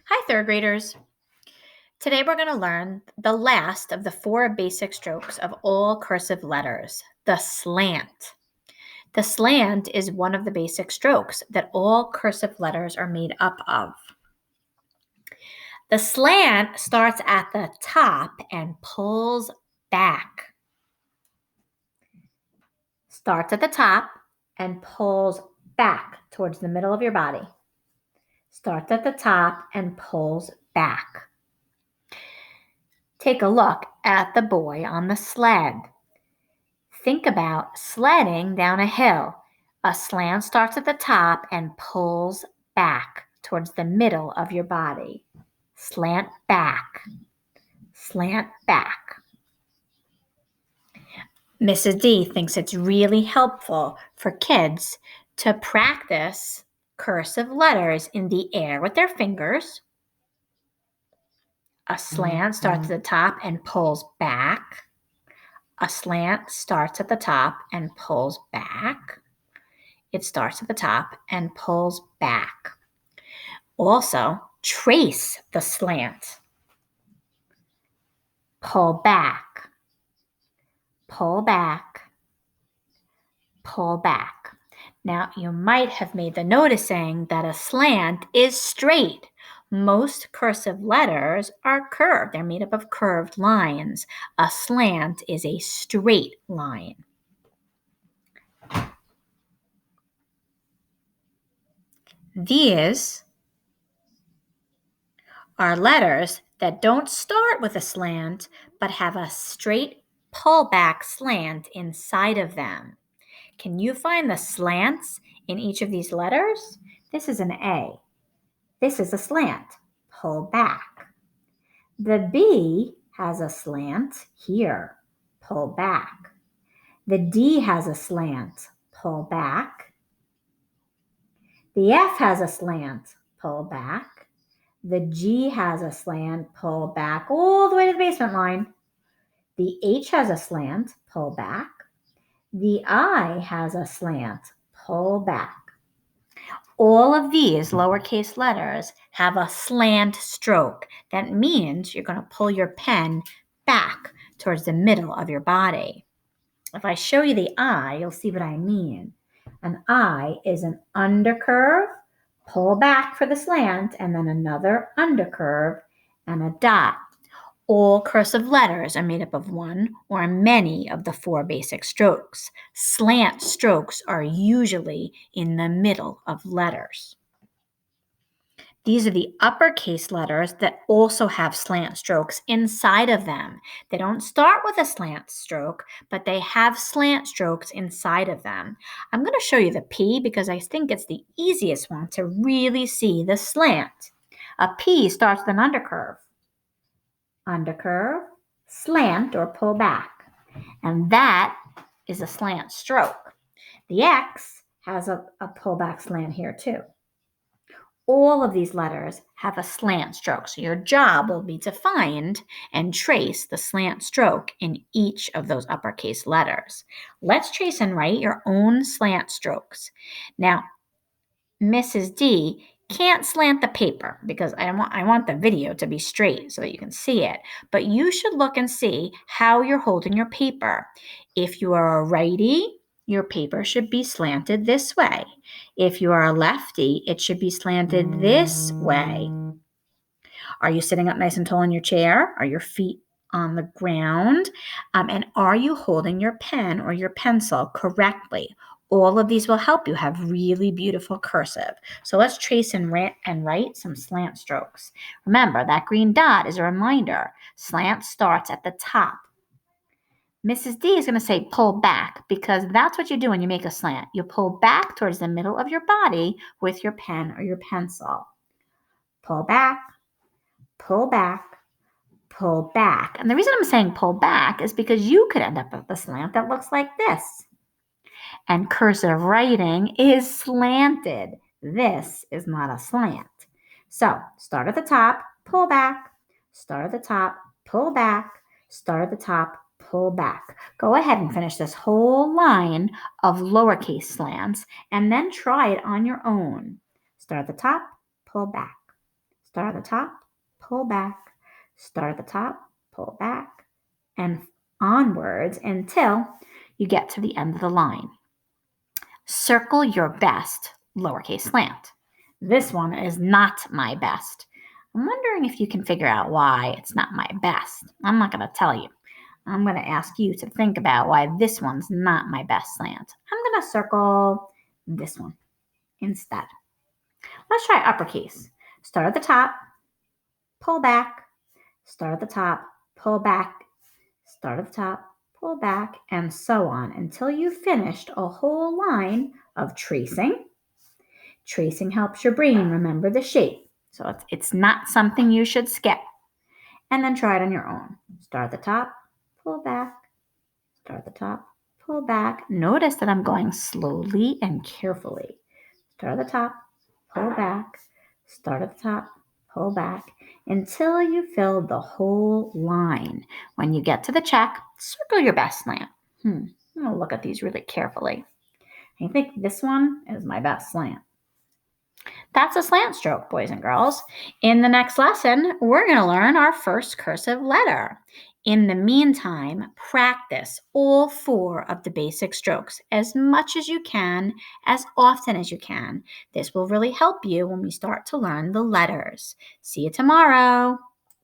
Hi, third graders. Today we're going to learn the last of the 4 basic strokes of all cursive letters, the slant. The slant is one of the basic strokes that all cursive letters are made up of. The slant starts at the top and pulls back. Starts at the top and pulls back towards the middle of your body. Starts at the top and pulls back. Take a look at the boy on the sled. Think about sledding down a hill. A slant starts at the top and pulls back towards the middle of your body. Slant back. Slant back. Mrs. D thinks it's really helpful for kids to practice cursive letters in the air with their fingers. A slant starts at the top and pulls back. A slant starts at the top and pulls back. It starts at the top and pulls back. Also, trace the slant. Pull back. Pull back. Pull back. Now, you might have made the noticing that a slant is straight. Most cursive letters are curved. They're made up of curved lines. A slant is a straight line. These are letters that don't start with a slant, but have a straight pullback slant inside of them. Can you find the slants in each of these letters? This is an A. This is a slant. Pull back. The B has a slant here. Pull back. The D has a slant. Pull back. The F has a slant. Pull back. The G has a slant. Pull back all the way to the basement line. The H has a slant. Pull back. The I has a slant. Pull back. All of these lowercase letters have a slant stroke. That means you're going to pull your pen back towards the middle of your body. If I show you the I, you'll see what I mean. An I is an undercurve, pull back for the slant, and then another undercurve and a dot. All cursive letters are made up of one or many of the 4 basic strokes. Slant strokes are usually in the middle of letters. These are the uppercase letters that also have slant strokes inside of them. They don't start with a slant stroke, but they have slant strokes inside of them. I'm going to show you the P because I think it's the easiest one to really see the slant. A P starts with an undercurve. Undercurve, slant or pull back. And that is a slant stroke. The X has a pullback slant here too. All of these letters have a slant stroke, so your job will be to find and trace the slant stroke in each of those uppercase letters. Let's trace and write your own slant strokes. Now, Mrs. D can't slant the paper because I want the video to be straight so that you can see it. But you should look and see how you're holding your paper. If you are a righty, your paper should be slanted this way. If you are a lefty, it should be slanted this way. Are you sitting up nice and tall in your chair? Are your feet on the ground? And are you holding your pen or your pencil correctly? All of these will help you have really beautiful cursive. So let's trace and write some slant strokes. Remember, that green dot is a reminder. Slant starts at the top. Mrs. D is going to say pull back because that's what you do when you make a slant. You pull back towards the middle of your body with your pen or your pencil. Pull back, pull back, pull back. And the reason I'm saying pull back is because you could end up with a slant that looks like this. And cursive writing is slanted. This is not a slant. So start at the top, pull back, start at the top, pull back, start at the top, pull back. Go ahead and finish this whole line of lowercase slants and then try it on your own. Start at the top, pull back. start at the top, pull back, start at the top, pull back, and onwards until you get to the end of the line. Circle your best lowercase slant. This one is not my best. I'm wondering if you can figure out why it's not my best. I'm not going to tell you. I'm going to ask you to think about why this one's not my best slant. I'm going to circle this one instead. Let's try uppercase. Start at the top, pull back, start at the top, pull back, start at the top, pull back, and so on until you've finished a whole line of tracing. Tracing helps your brain remember the shape, so it's not something you should skip. And then try it on your own. Start at the top, pull back, start at the top, pull back. Notice that I'm going slowly and carefully. Start at the top, pull back, start at the top, pull back, until you fill the whole line. When you get to the check, circle your best slant. I'm going to look at these really carefully. I think this one is my best slant. That's a slant stroke, boys and girls. In the next lesson, we're going to learn our first cursive letter. In the meantime, practice all 4 of the basic strokes as much as you can, as often as you can. This will really help you when we start to learn the letters. See you tomorrow.